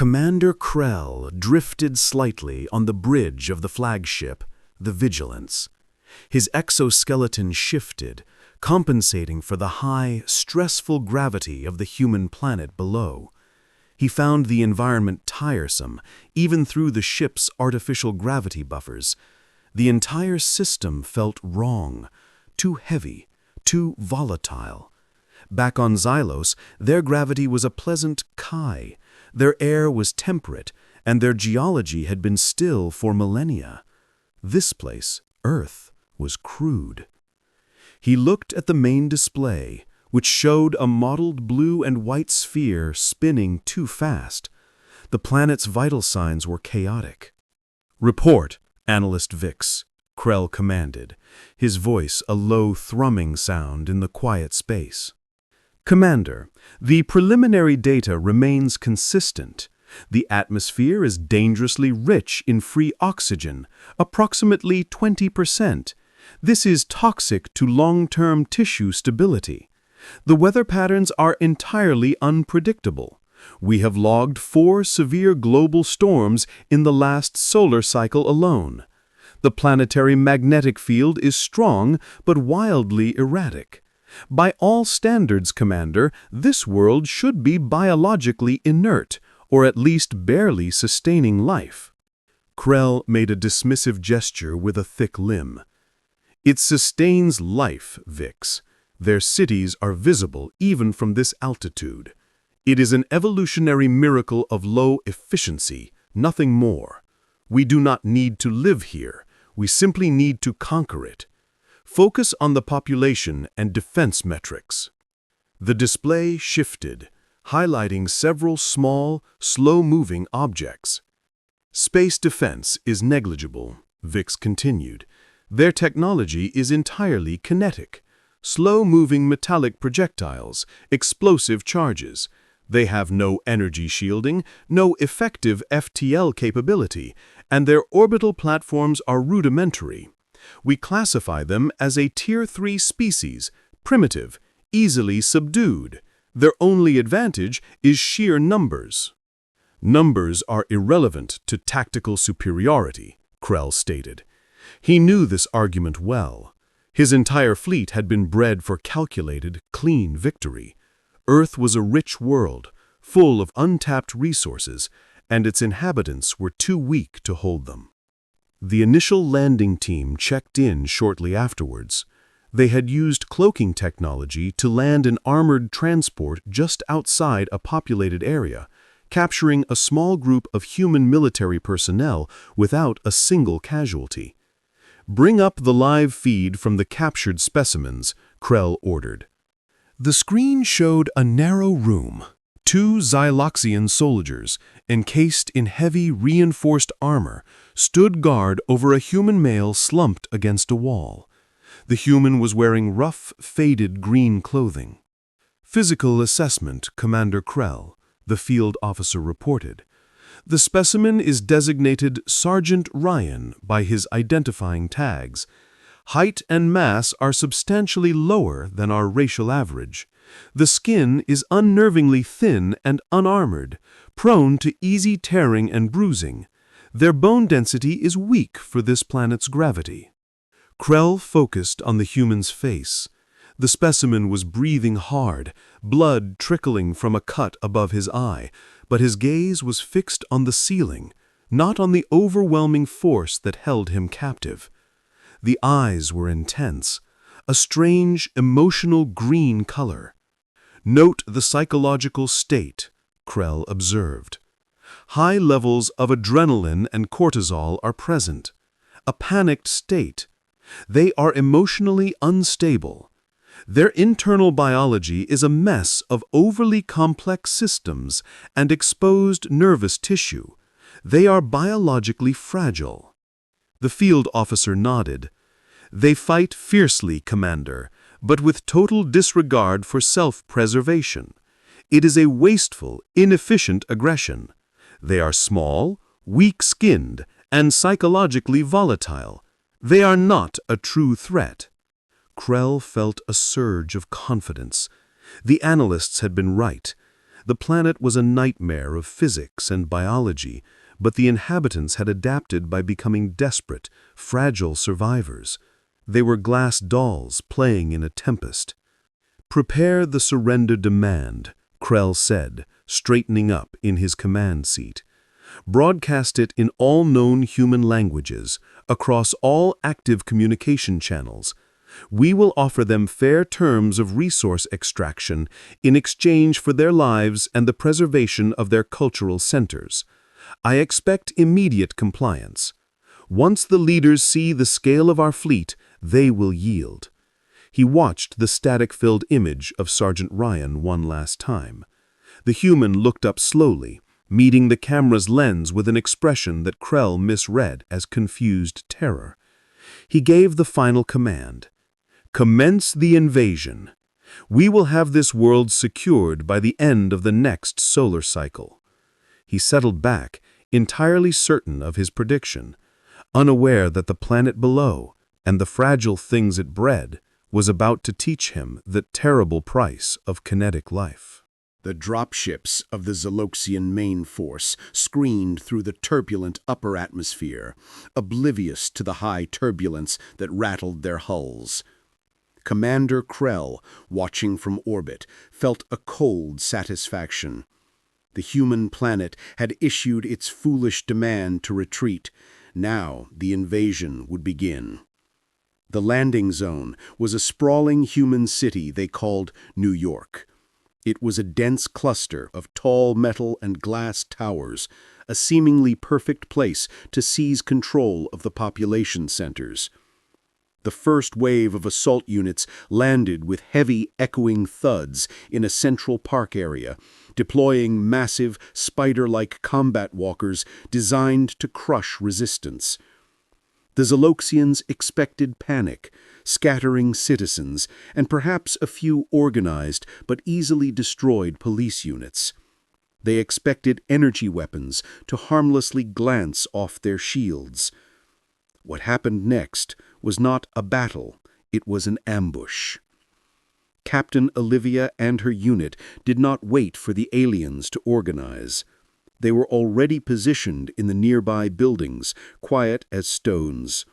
Commander Krell drifted slightly on the bridge of the flagship, the Vigilance. His exoskeleton shifted, compensating for the high, stressful gravity of the human planet below. He found the environment tiresome, even through the ship's artificial gravity buffers. The entire system felt wrong, too heavy, too volatile. Back on Xylos, their gravity was a pleasant chi. Their air was temperate, and their geology had been still for millennia. This place, Earth, was crude. He looked at the main display, which showed a mottled blue and white sphere spinning too fast. The planet's vital signs were chaotic. "Report, Analyst Vix," Krell commanded, his voice a low thrumming sound in the quiet space. "Commander, the preliminary data remains consistent. The atmosphere is dangerously rich in free oxygen, approximately 20%. This is toxic to long-term tissue stability. The weather patterns are entirely unpredictable. We have logged 4 severe global storms in the last solar cycle alone. The planetary magnetic field is strong but wildly erratic. By all standards, Commander, this world should be biologically inert, or at least barely sustaining life." Krell made a dismissive gesture with a thick limb. "It sustains life, Vix. Their cities are visible even from this altitude. It is an evolutionary miracle of low efficiency, nothing more. We do not need to live here. We simply need to conquer it. Focus on the population and defense metrics." The display shifted, highlighting several small, slow-moving objects. "Space defense is negligible," Vix continued. "Their technology is entirely kinetic. Slow-moving metallic projectiles, explosive charges. They have no energy shielding, no effective FTL capability, and their orbital platforms are rudimentary. We classify them as a Tier 3 species, primitive, easily subdued. Their only advantage is sheer numbers." "Numbers are irrelevant to tactical superiority," Krell stated. He knew this argument well. His entire fleet had been bred for calculated, clean victory. Earth was a rich world, full of untapped resources, and its inhabitants were too weak to hold them. The initial landing team checked in shortly afterwards. They had used cloaking technology to land an armored transport just outside a populated area, capturing a small group of human military personnel without a single casualty. "Bring up the live feed from the captured specimens," Krell ordered. The screen showed a narrow room. 2 Xyloxian soldiers, encased in heavy, reinforced armor, stood guard over a human male slumped against a wall. The human was wearing rough, faded green clothing. "Physical assessment, Commander Krell," the field officer reported. "The specimen is designated Sergeant Ryan by his identifying tags. Height and mass are substantially lower than our racial average. The skin is unnervingly thin and unarmored, prone to easy tearing and bruising. Their bone density is weak for this planet's gravity." Krell focused on the human's face. The specimen was breathing hard, blood trickling from a cut above his eye, but his gaze was fixed on the ceiling, not on the overwhelming force that held him captive. The eyes were intense, a strange, emotional green color. "Note the psychological state," Krell observed. "High levels of adrenaline and cortisol are present. A panicked state. They are emotionally unstable. Their internal biology is a mess of overly complex systems and exposed nervous tissue. They are biologically fragile." The field officer nodded. "They fight fiercely, Commander, but with total disregard for self-preservation. It is a wasteful, inefficient aggression. They are small, weak-skinned, and psychologically volatile. They are not a true threat." Krell felt a surge of confidence. The analysts had been right. The planet was a nightmare of physics and biology, but the inhabitants had adapted by becoming desperate, fragile survivors. They were glass dolls playing in a tempest. "Prepare the surrender demand," Krell said, straightening up in his command seat. "Broadcast it in all known human languages, across all active communication channels. We will offer them fair terms of resource extraction in exchange for their lives and the preservation of their cultural centers. I expect immediate compliance. Once the leaders see the scale of our fleet, they will yield." He watched the static-filled image of Sergeant Ryan one last time. The human looked up slowly, meeting the camera's lens with an expression that Krell misread as confused terror. He gave the final command. "Commence the invasion. We will have this world secured by the end of the next solar cycle." He settled back, entirely certain of his prediction, unaware that the planet below, and the fragile things it bred, was about to teach him the terrible price of kinetic life. The dropships of the Zoloxian main force screened through the turbulent upper atmosphere, oblivious to the high turbulence that rattled their hulls. Commander Krell, watching from orbit, felt a cold satisfaction. The human planet had issued its foolish demand to retreat. Now the invasion would begin. The landing zone was a sprawling human city they called New York. It was a dense cluster of tall metal and glass towers, a seemingly perfect place to seize control of the population centers. The first wave of assault units landed with heavy, echoing thuds in a central park area, deploying massive, spider-like combat walkers designed to crush resistance. The Zoloxians expected panic, scattering citizens, and perhaps a few organized but easily destroyed police units. They expected energy weapons to harmlessly glance off their shields. What happened next was not a battle, it was an ambush. Captain Olivia and her unit did not wait for the aliens to organize. They were already positioned in the nearby buildings, quiet as stones.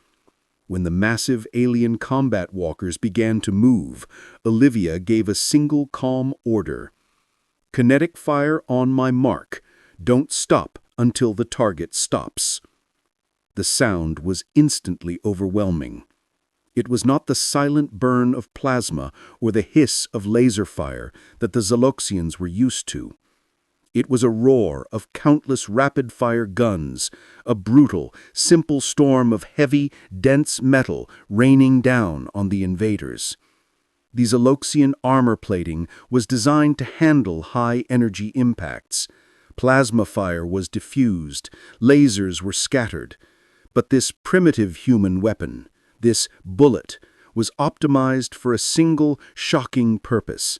When the massive alien combat walkers began to move, Olivia gave a single calm order. "Kinetic fire on my mark. Don't stop until the target stops." The sound was instantly overwhelming. It was not the silent burn of plasma or the hiss of laser fire that the Zoloxians were used to. It was a roar of countless rapid-fire guns, a brutal, simple storm of heavy, dense metal raining down on the invaders. The Zoloxian armor plating was designed to handle high-energy impacts. Plasma fire was diffused, lasers were scattered. But this primitive human weapon, this bullet, was optimized for a single, shocking purpose: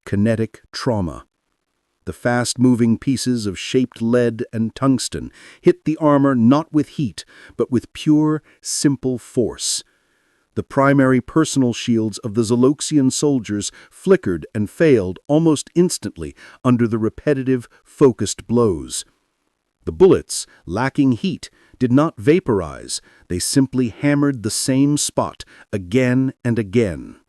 kinetic trauma. The fast-moving pieces of shaped lead and tungsten hit the armor not with heat, but with pure, simple force. The primary personal shields of the Zoloxian soldiers flickered and failed almost instantly under the repetitive, focused blows. The bullets, lacking heat, did not vaporize, they simply hammered the same spot again and again.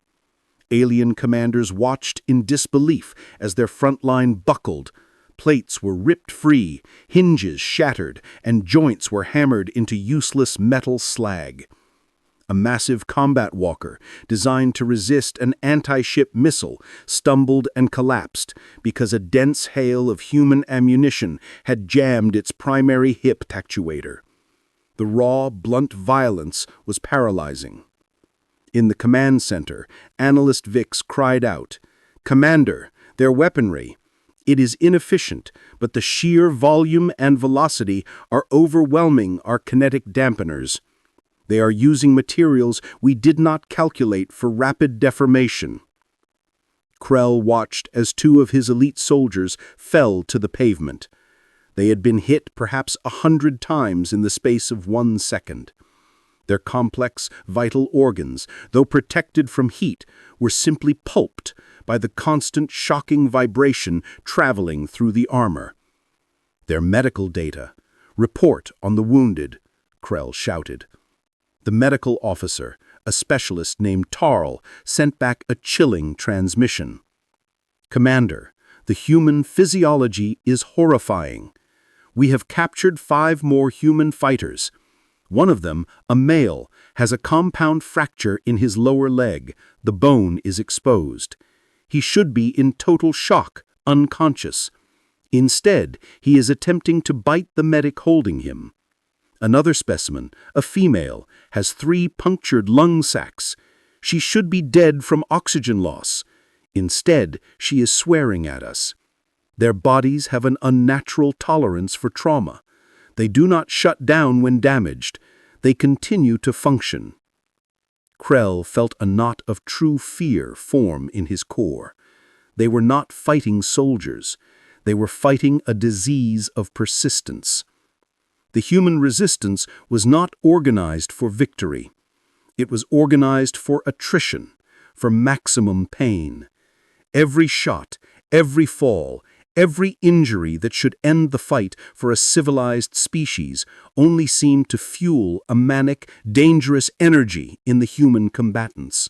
Alien commanders watched in disbelief as their front line buckled. Plates were ripped free, hinges shattered, and joints were hammered into useless metal slag. A massive combat walker, designed to resist an anti-ship missile, stumbled and collapsed because a dense hail of human ammunition had jammed its primary hip actuator. The raw, blunt violence was paralyzing. In the command center, Analyst Vix cried out, "Commander, their weaponry. It is inefficient, but the sheer volume and velocity are overwhelming our kinetic dampeners. They are using materials we did not calculate for rapid deformation." Krell watched as two of his elite soldiers fell to the pavement. They had been hit perhaps 100 times in the space of 1 second. Their complex, vital organs, though protected from heat, were simply pulped by the constant shocking vibration traveling through the armor. Their medical data. Report on the wounded, Krell shouted. The medical officer, a specialist named Tarl, sent back a chilling transmission. Commander, the human physiology is horrifying. We have captured 5 more human fighters. One of them, a male, has a compound fracture in his lower leg. The bone is exposed. He should be in total shock, unconscious. Instead, he is attempting to bite the medic holding him. Another specimen, a female, has 3 punctured lung sacs. She should be dead from oxygen loss. Instead, she is swearing at us. Their bodies have an unnatural tolerance for trauma. They do not shut down when damaged. They continue to function. Krell felt a knot of true fear form in his core. They were not fighting soldiers. They were fighting a disease of persistence. The human resistance was not organized for victory. It was organized for attrition, for maximum pain. Every shot, every fall, every injury that should end the fight for a civilized species only seemed to fuel a manic, dangerous energy in the human combatants.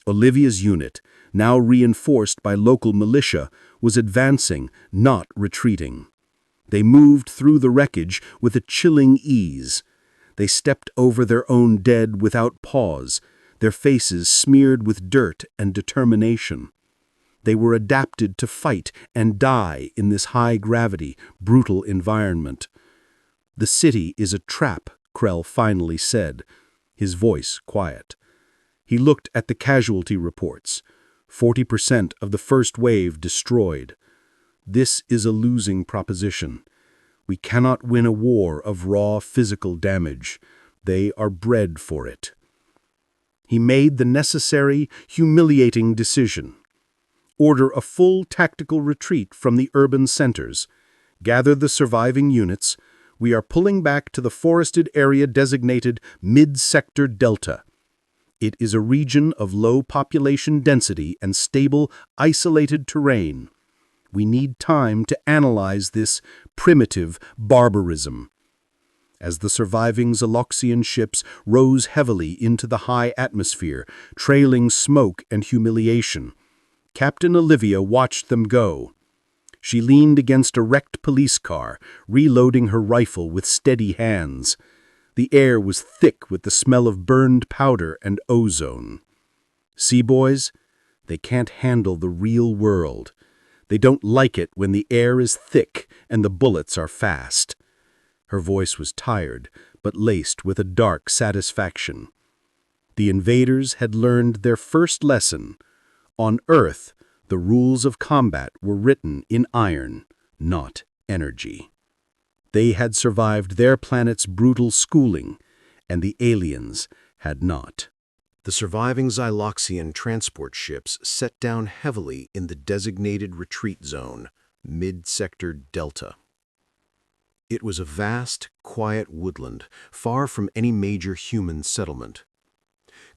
Olivia's unit, now reinforced by local militia, was advancing, not retreating. They moved through the wreckage with a chilling ease. They stepped over their own dead without pause, their faces smeared with dirt and determination. They were adapted to fight and die in this high-gravity, brutal environment. The city is a trap, Krell finally said, his voice quiet. He looked at the casualty reports. 40% of the first wave destroyed. This is a losing proposition. We cannot win a war of raw physical damage. They are bred for it. He made the necessary, humiliating decision. Order a full tactical retreat from the urban centers. Gather the surviving units. We are pulling back to the forested area designated Mid-Sector Delta. It is a region of low population density and stable, isolated terrain. We need time to analyze this primitive barbarism. As the surviving Zaloxian ships rose heavily into the high atmosphere, trailing smoke and humiliation, Captain Olivia watched them go. She leaned against a wrecked police car, reloading her rifle with steady hands. The air was thick with the smell of burned powder and ozone. See, boys? They can't handle the real world. They don't like it when the air is thick and the bullets are fast. Her voice was tired, but laced with a dark satisfaction. The invaders had learned their first lesson. On Earth, the rules of combat were written in iron, not energy. They had survived their planet's brutal schooling, and the aliens had not. The surviving Xyloxian transport ships set down heavily in the designated retreat zone, Mid-Sector Delta. It was a vast, quiet woodland, far from any major human settlement.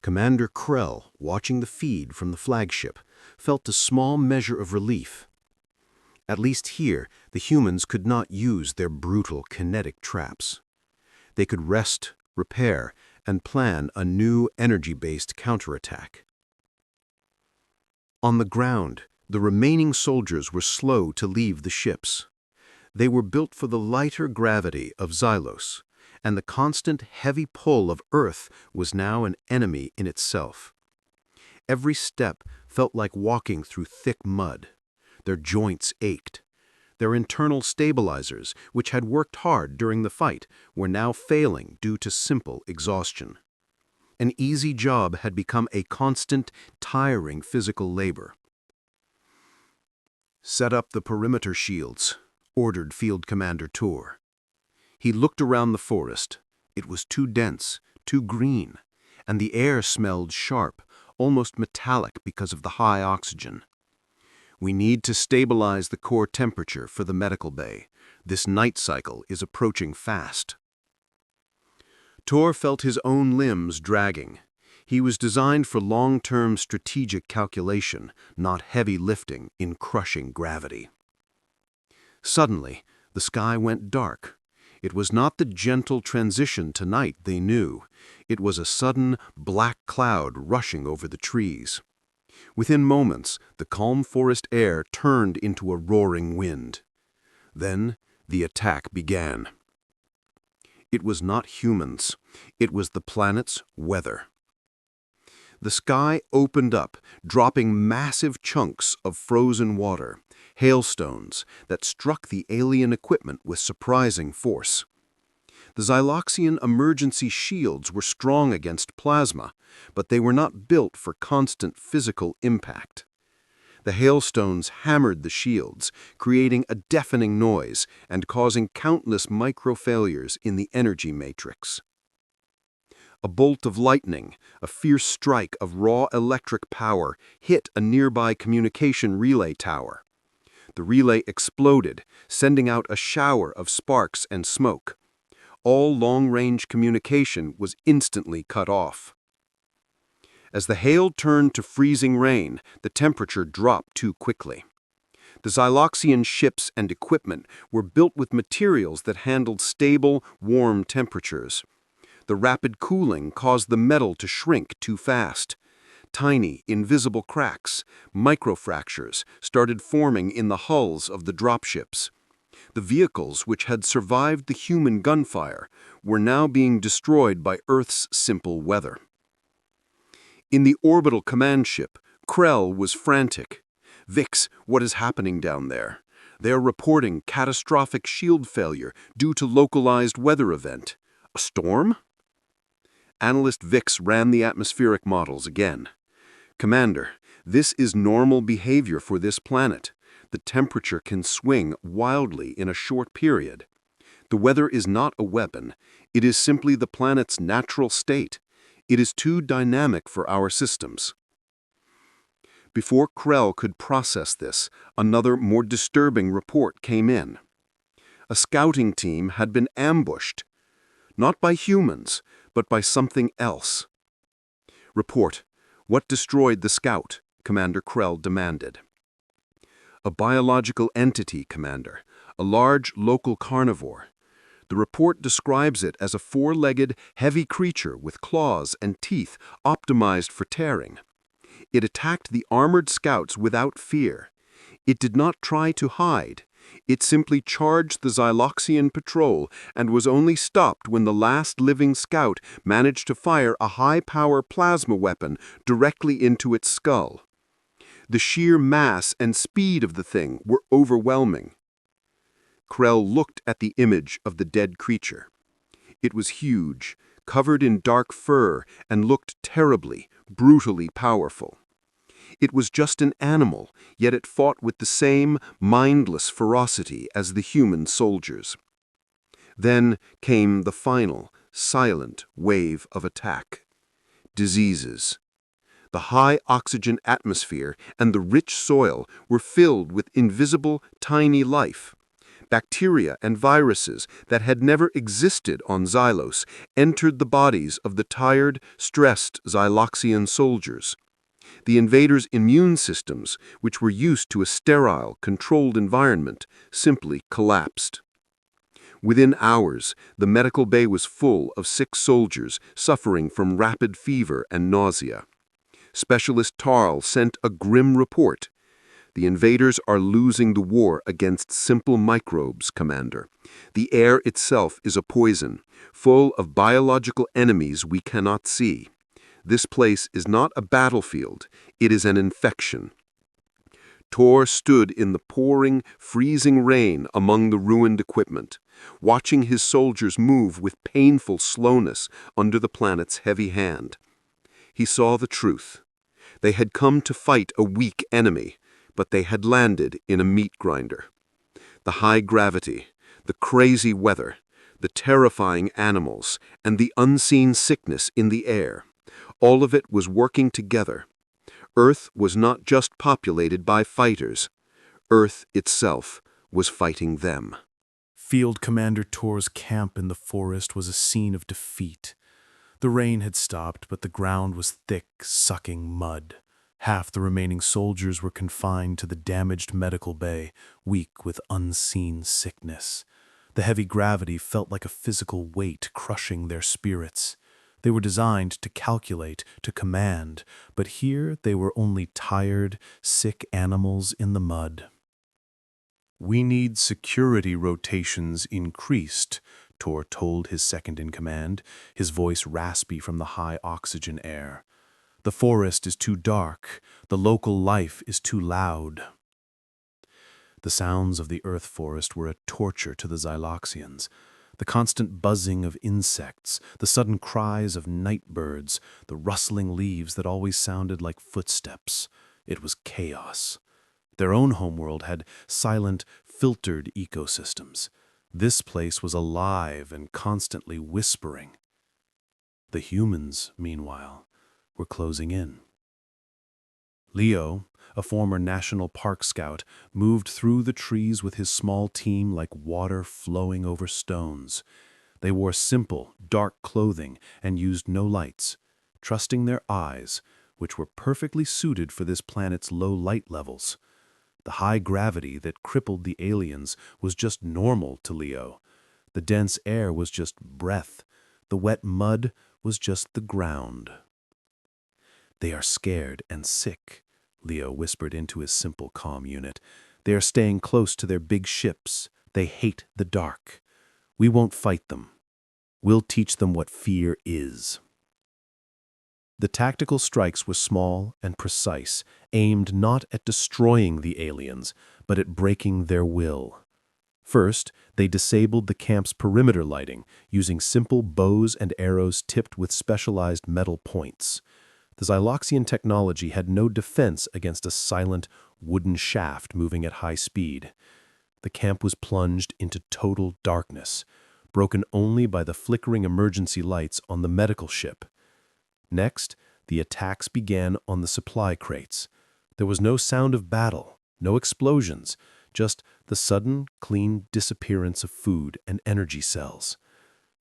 Commander Krell, watching the feed from the flagship, felt a small measure of relief. At least here, the humans could not use their brutal kinetic traps. They could rest, repair, and plan a new energy-based counterattack. On the ground, the remaining soldiers were slow to leave the ships. They were built for the lighter gravity of Xylos, and the constant heavy pull of Earth was now an enemy in itself. Every step felt like walking through thick mud. Their joints ached. Their internal stabilizers, which had worked hard during the fight, were now failing due to simple exhaustion. An easy job had become a constant, tiring physical labor. "Set up the perimeter shields," ordered Field Commander Tour. He looked around the forest. It was too dense, too green, and the air smelled sharp, almost metallic because of the high oxygen. "We need to stabilize the core temperature for the medical bay. This night cycle is approaching fast." Tor felt his own limbs dragging. He was designed for long-term strategic calculation, not heavy lifting in crushing gravity. Suddenly, the sky went dark. It was not the gentle transition to night they knew. It was a sudden, black cloud rushing over the trees. Within moments, the calm forest air turned into a roaring wind. Then, the attack began. It was not humans. It was the planet's weather. The sky opened up, dropping massive chunks of frozen water, hailstones that struck the alien equipment with surprising force. The Xyloxian emergency shields were strong against plasma, but they were not built for constant physical impact. The hailstones hammered the shields, creating a deafening noise and causing countless micro-failures in the energy matrix. A bolt of lightning, a fierce strike of raw electric power, hit a nearby communication relay tower. The relay exploded, sending out a shower of sparks and smoke. All long-range communication was instantly cut off. As the hail turned to freezing rain, the temperature dropped too quickly. The Xyloxian ships and equipment were built with materials that handled stable, warm temperatures. The rapid cooling caused the metal to shrink too fast. Tiny, invisible cracks, microfractures, started forming in the hulls of the dropships. The vehicles which had survived the human gunfire were now being destroyed by Earth's simple weather. In the orbital command ship, Krell was frantic. "Vix, what is happening down there? They are reporting catastrophic shield failure due to localized weather event. A storm?" Analyst Vix ran the atmospheric models again. "Commander, this is normal behavior for this planet. The temperature can swing wildly in a short period. The weather is not a weapon. It is simply the planet's natural state. It is too dynamic for our systems." Before Krell could process this, another, more disturbing report came in. A scouting team had been ambushed, not by humans, but by something else. "Report. What destroyed the scout?" Commander Krell demanded. "A biological entity, Commander. A large local carnivore. The report describes it as a four-legged, heavy creature with claws and teeth optimized for tearing. It attacked the armored scouts without fear. It did not try to hide. It simply charged the Xyloxian patrol and was only stopped when the last living scout managed to fire a high-power plasma weapon directly into its skull. The sheer mass and speed of the thing were overwhelming." Krell looked at the image of the dead creature. It was huge, covered in dark fur, and looked terribly, brutally powerful. It was just an animal, yet it fought with the same mindless ferocity as the human soldiers. Then came the final, silent wave of attack. Diseases. The high oxygen atmosphere and the rich soil were filled with invisible, tiny life. Bacteria and viruses that had never existed on Xylos entered the bodies of the tired, stressed Xyloxian soldiers. The invaders' immune systems, which were used to a sterile, controlled environment, simply collapsed. Within hours, the medical bay was full of sick soldiers suffering from rapid fever and nausea. Specialist Tarl sent a grim report. "The invaders are losing the war against simple microbes, Commander. The air itself is a poison, full of biological enemies we cannot see. This place is not a battlefield, it is an infection." Tor stood in the pouring, freezing rain among the ruined equipment, watching his soldiers move with painful slowness under the planet's heavy hand. He saw the truth. They had come to fight a weak enemy, but they had landed in a meat grinder. The high gravity, the crazy weather, the terrifying animals, and the unseen sickness in the air, all of it was working together. Earth was not just populated by fighters. Earth itself was fighting them. Field Commander Tor's camp in the forest was a scene of defeat. The rain had stopped, but the ground was thick, sucking mud. Half the remaining soldiers were confined to the damaged medical bay, weak with unseen sickness. The heavy gravity felt like a physical weight crushing their spirits. They were designed to calculate, to command, but here they were only tired, sick animals in the mud. "We need security rotations increased," Tor told his second-in-command, his voice raspy from the high oxygen air. "The forest is too dark. The local life is too loud." The sounds of the earth forest were a torture to the Xyloxians. The constant buzzing of insects, the sudden cries of night birds, the rustling leaves that always sounded like footsteps. It was chaos. Their own homeworld had silent, filtered ecosystems. This place was alive and constantly whispering. The humans, meanwhile, were closing in. Leo, a former National Park scout, moved through the trees with his small team like water flowing over stones. They wore simple, dark clothing and used no lights, trusting their eyes, which were perfectly suited for this planet's low light levels. The high gravity that crippled the aliens was just normal to Leo. The dense air was just breath. The wet mud was just the ground. "They are scared and sick," Leo whispered into his simple comm unit. "They are staying close to their big ships. They hate the dark. We won't fight them. We'll teach them what fear is." The tactical strikes were small and precise, aimed not at destroying the aliens, but at breaking their will. First, they disabled the camp's perimeter lighting, using simple bows and arrows tipped with specialized metal points. The Xyloxian technology had no defense against a silent, wooden shaft moving at high speed. The camp was plunged into total darkness, broken only by the flickering emergency lights on the medical ship. Next, the attacks began on the supply crates. There was no sound of battle, no explosions, just the sudden, clean disappearance of food and energy cells.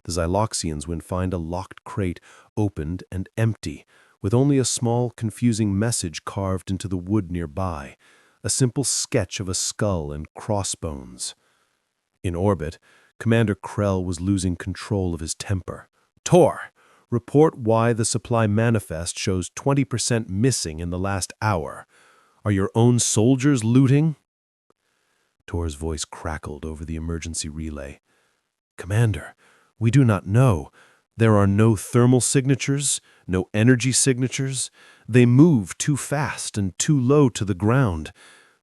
The Xyloxians would find a locked crate opened and empty, with only a small, confusing message carved into the wood nearby, a simple sketch of a skull and crossbones. In orbit, Commander Krell was losing control of his temper. "Tor, report why the supply manifest shows 20% missing in the last hour. Are your own soldiers looting?" Tor's voice crackled over the emergency relay. "Commander, we do not know. There are no thermal signatures, no energy signatures. They move too fast and too low to the ground.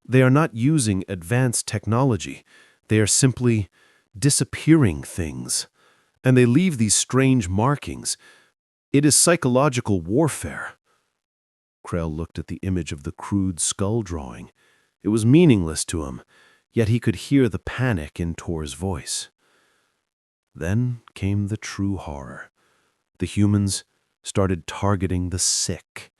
They are not using advanced technology. They are simply disappearing things. And they leave these strange markings. It is psychological warfare." Krell looked at the image of the crude skull drawing. It was meaningless to him, yet he could hear the panic in Tor's voice. Then came the true horror. The humans started targeting the sick.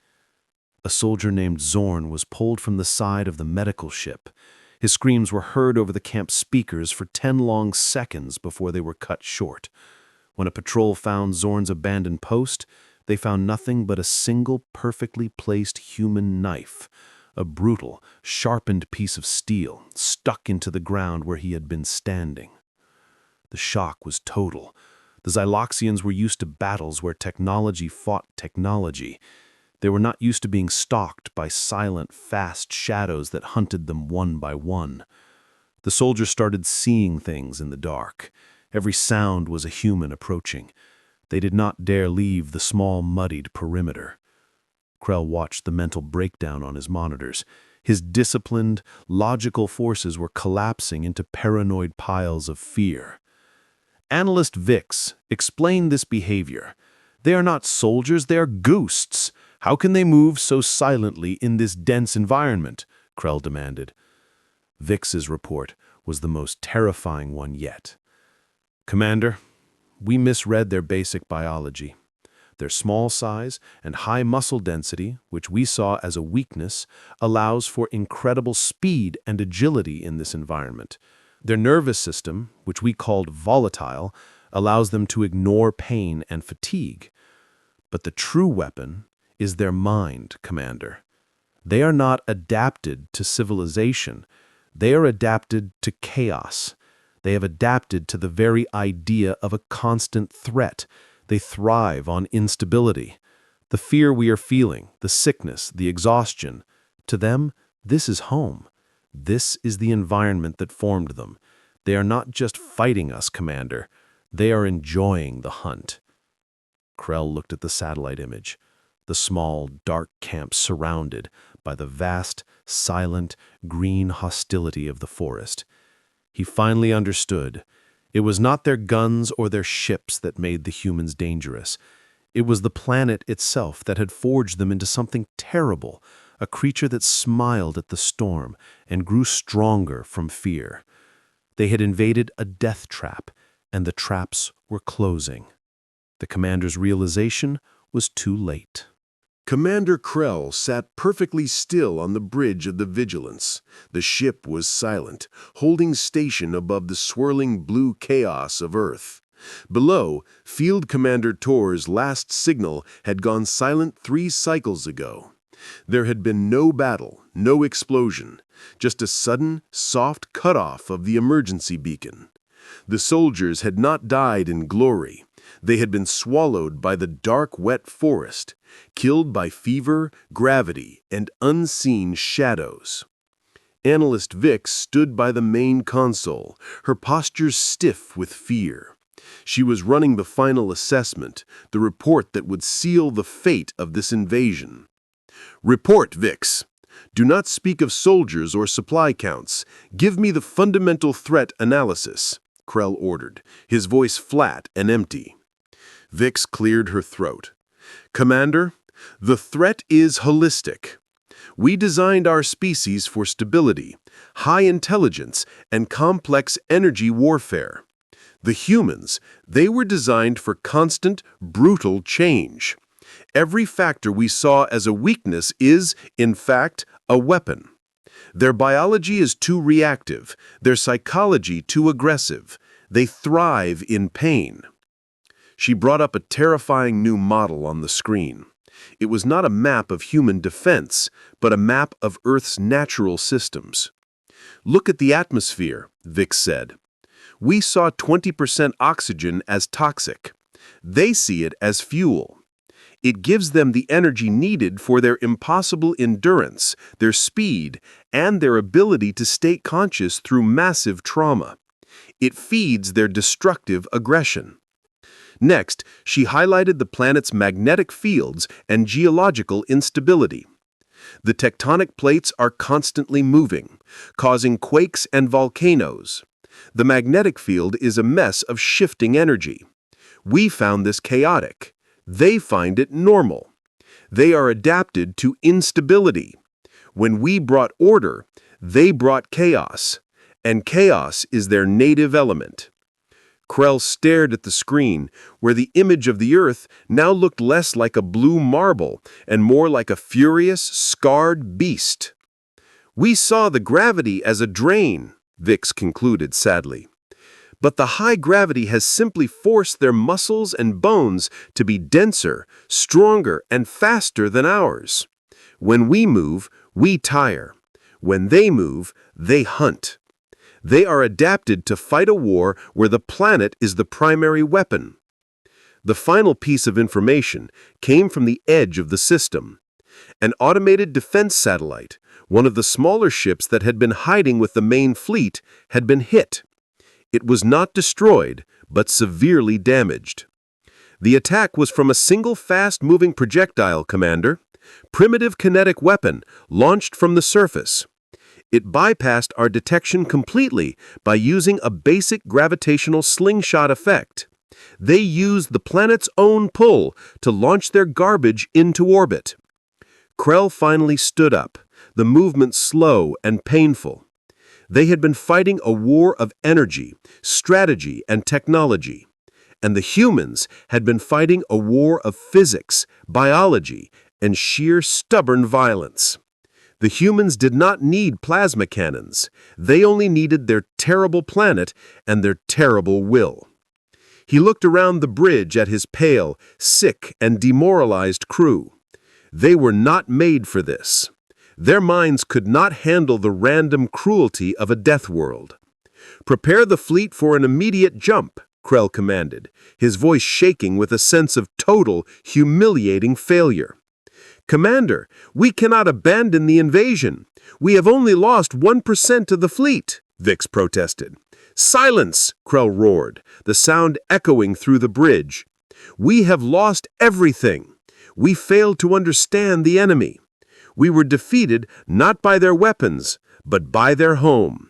A soldier named Zorn was pulled from the side of the medical ship. His screams were heard over the camp speakers for 10 long seconds before they were cut short. When a patrol found Zorn's abandoned post, they found nothing but a single perfectly placed human knife, a brutal, sharpened piece of steel stuck into the ground where he had been standing. The shock was total. The Xyloxians were used to battles where technology fought technology. They were not used to being stalked by silent, fast shadows that hunted them one by one. The soldiers started seeing things in the dark. Every sound was a human approaching. They did not dare leave the small, muddied perimeter. Krell watched the mental breakdown on his monitors. His disciplined, logical forces were collapsing into paranoid piles of fear. "Analyst Vix, explain this behavior. They are not soldiers, they are ghosts. How can they move so silently in this dense environment?" Krell demanded. Vix's report was the most terrifying one yet. "Commander, we misread their basic biology. Their small size and high muscle density, which we saw as a weakness, allows for incredible speed and agility in this environment. Their nervous system, which we called volatile, allows them to ignore pain and fatigue. But the true weapon is their mind, Commander. They are not adapted to civilization. They are adapted to chaos. They have adapted to the very idea of a constant threat. They thrive on instability. The fear we are feeling, the sickness, the exhaustion, to them, this is home. This is the environment that formed them. They are not just fighting us, Commander. They are enjoying the hunt. Krell looked at the satellite image, the small, dark camp surrounded by the vast, silent, green hostility of the forest. He finally understood. It was not their guns or their ships that made the humans dangerous. It was the planet itself that had forged them into something terrible, a creature that smiled at the storm and grew stronger from fear. They had invaded a death trap, and the traps were closing. The commander's realization was too late. Commander Krell sat perfectly still on the bridge of the Vigilance. The ship was silent, holding station above the swirling blue chaos of Earth. Below, Field Commander Tor's last signal had gone silent 3 cycles ago. There had been no battle, no explosion, just a sudden, soft cutoff of the emergency beacon. The soldiers had not died in glory. They had been swallowed by the dark, wet forest, killed by fever, gravity, and unseen shadows. Analyst Vix stood by the main console, her posture stiff with fear. She was running the final assessment, the report that would seal the fate of this invasion. "Report, Vix. Do not speak of soldiers or supply counts. Give me the fundamental threat analysis," Krell ordered, his voice flat and empty. Vix cleared her throat. "Commander, the threat is holistic. We designed our species for stability, high intelligence, and complex energy warfare. The humans, they were designed for constant, brutal change. Every factor we saw as a weakness is, in fact, a weapon. Their biology is too reactive, their psychology too aggressive. They thrive in pain." She brought up a terrifying new model on the screen. It was not a map of human defense, but a map of Earth's natural systems. "Look at the atmosphere," Vix said. "We saw 20% oxygen as toxic. They see it as fuel. It gives them the energy needed for their impossible endurance, their speed, and their ability to stay conscious through massive trauma. It feeds their destructive aggression." Next, she highlighted the planet's magnetic fields and geological instability. The tectonic plates are constantly moving, causing quakes and volcanoes. The magnetic field is a mess of shifting energy. We found this chaotic. They find it normal. They are adapted to instability. When we brought order, they brought chaos, and chaos is their native element. Krell stared at the screen, where the image of the Earth now looked less like a blue marble and more like a furious, scarred beast. "We saw the gravity as a drain," Vix concluded sadly. "But the high gravity has simply forced their muscles and bones to be denser, stronger, and faster than ours. When we move, we tire. When they move, they hunt. They are adapted to fight a war where the planet is the primary weapon." The final piece of information came from the edge of the system. An automated defense satellite, one of the smaller ships that had been hiding with the main fleet, had been hit. It was not destroyed, but severely damaged. "The attack was from a single fast-moving projectile, Commander. Primitive kinetic weapon, launched from the surface. It bypassed our detection completely by using a basic gravitational slingshot effect. They used the planet's own pull to launch their garbage into orbit." Krell finally stood up, the movement slow and painful. They had been fighting a war of energy, strategy, and technology. And the humans had been fighting a war of physics, biology, and sheer stubborn violence. The humans did not need plasma cannons. They only needed their terrible planet and their terrible will. He looked around the bridge at his pale, sick, and demoralized crew. They were not made for this. Their minds could not handle the random cruelty of a Deathworld. "Prepare the fleet for an immediate jump," Krell commanded, his voice shaking with a sense of total, humiliating failure. "Commander, we cannot abandon the invasion. We have only lost 1% of the fleet," Vix protested. "Silence!" Krell roared, the sound echoing through the bridge. "We have lost everything. We failed to understand the enemy. We were defeated not by their weapons, but by their home.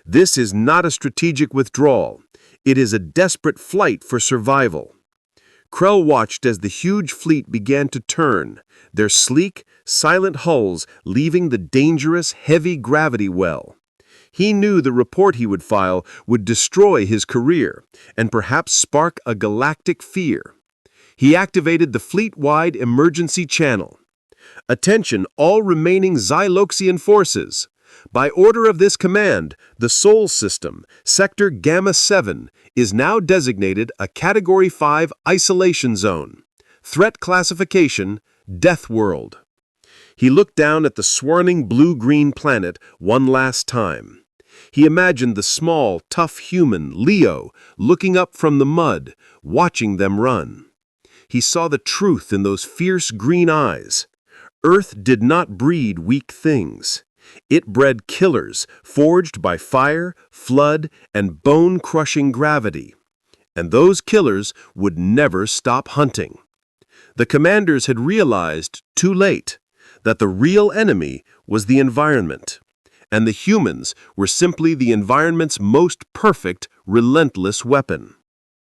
This is not a strategic withdrawal. It is a desperate flight for survival." Krell watched as the huge fleet began to turn, their sleek, silent hulls leaving the dangerous, heavy gravity well. He knew the report he would file would destroy his career and perhaps spark a galactic fear. He activated the fleet-wide emergency channel. "Attention all remaining Xyloxian forces. By order of this command, the Sol System, Sector Gamma 7, is now designated a Category 5 isolation zone. Threat classification, Deathworld." He looked down at the swirling blue-green planet one last time. He imagined the small, tough human, Leo, looking up from the mud, watching them run. He saw the truth in those fierce green eyes. Earth did not breed weak things. It bred killers forged by fire, flood, and bone-crushing gravity. And those killers would never stop hunting. The commanders had realized, too late, that the real enemy was the environment, and the humans were simply the environment's most perfect, relentless weapon.